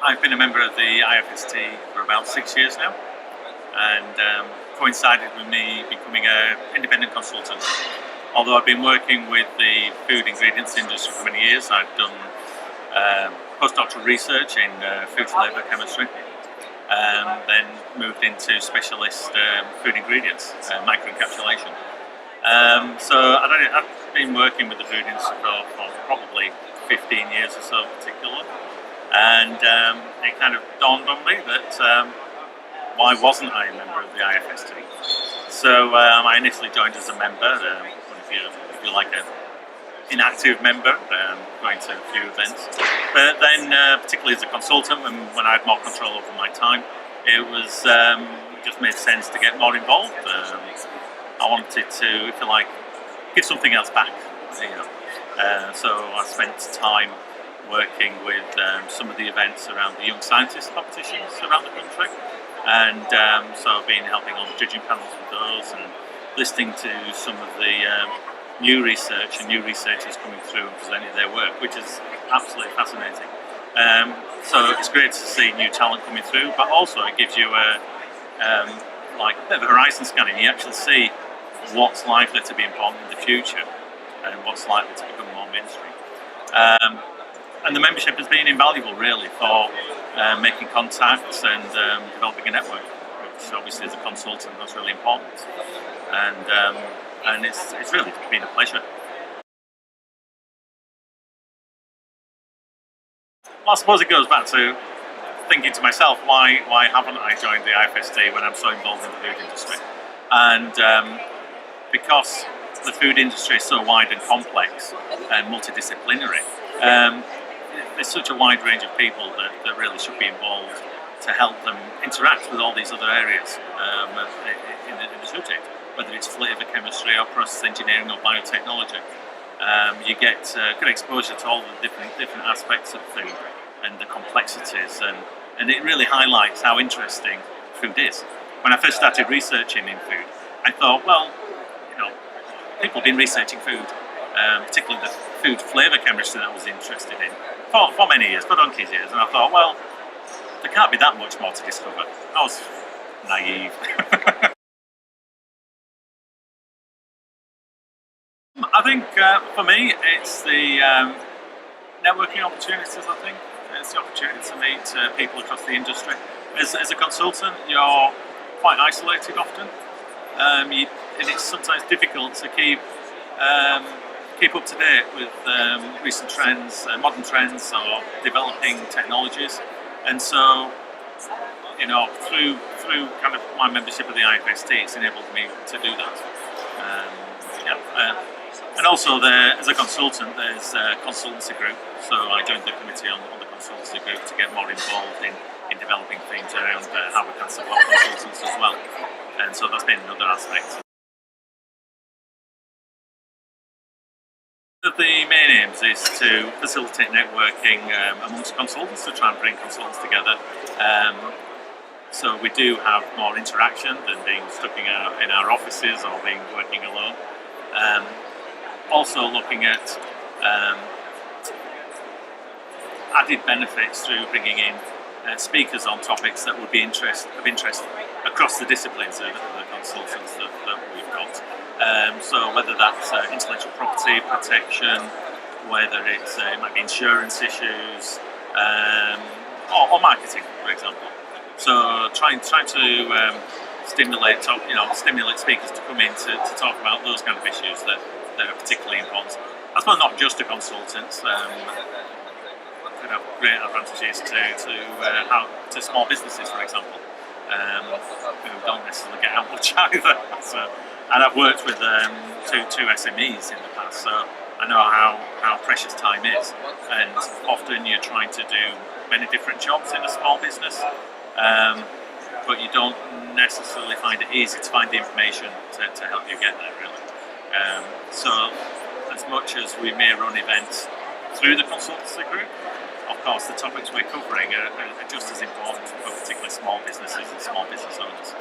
I've been a member of the IFST for about 6 years now, and coincided with me becoming an independent consultant. Although I've been working with the food ingredients industry for many years, I've done postdoctoral research in food flavour chemistry, then moved into specialist food ingredients, microencapsulation. So I've been working with the food industry for probably 15 years or so particularly, and it kind of dawned on me that why wasn't I a member of the IFST? So I initially joined as a member, if you like an inactive member, going to a few events. But then, particularly as a consultant, when I had more control over my time, it just made sense to get more involved. I wanted to, if you like, give something else back. So I spent time working with some of the events around the Young Scientist competitions around the country, and so I've been helping on judging panels with those and listening to some of the new research and new researchers coming through and presenting their work, which is absolutely fascinating. So it's great to see new talent coming through, but also it gives you a bit of a horizon scanning. You actually see what's likely to be important in the future and what's likely to become more mainstream. And the membership has been invaluable, really, for making contacts and developing a network, which obviously as a consultant that's really important. And it's really been a pleasure. Well, I suppose it goes back to thinking to myself, why haven't I joined the IFST when I'm so involved in the food industry? And because the food industry is so wide and complex and multidisciplinary, there's such a wide range of people that really should be involved to help them interact with all these other areas in the subject, whether it's flavour chemistry or process engineering or biotechnology. You get good exposure to all the different aspects of food and the complexities, and it really highlights how interesting food is. When I first started researching in food, I thought, well, people have been researching food, particularly the food flavour chemistry that I was interested in for many years, for donkey's years, and I thought, well, there can't be that much more to discover. I was naive. I think for me, it's the networking opportunities. I think it's the opportunity to meet people across the industry. As a consultant, you're quite isolated often, and it's sometimes difficult to keep up to date with recent trends, modern trends, or developing technologies. And so, through kind of my membership of the IFST, it's enabled me to do that. And also, as a consultant, there's a consultancy group. So I joined the committee on the consultancy group to get more involved in developing things around how we can support consultants as well. And so that's been another aspect. One of the main aims is to facilitate networking amongst consultants, to try and bring consultants together. So we do have more interaction than being stuck in our offices or working alone. Also looking at added benefits through bringing in speakers on topics that would be of interest across the disciplines of the consultants that we've got. So whether that's intellectual property protection, whether it might be insurance issues, or marketing, for example. So trying to stimulate speakers to come in to talk about those kind of issues that are particularly important. I suppose not just to consultants. Could have great advantages to small businesses, for example, who don't necessarily get out much either. And I've worked with two SMEs in the past, so I know how precious time is. And often you're trying to do many different jobs in a small business, but you don't necessarily find it easy to find the information to help you get there, really. So as much as we may run events through the consultancy group, of course the topics we're covering are just as important for particularly small businesses and small business owners.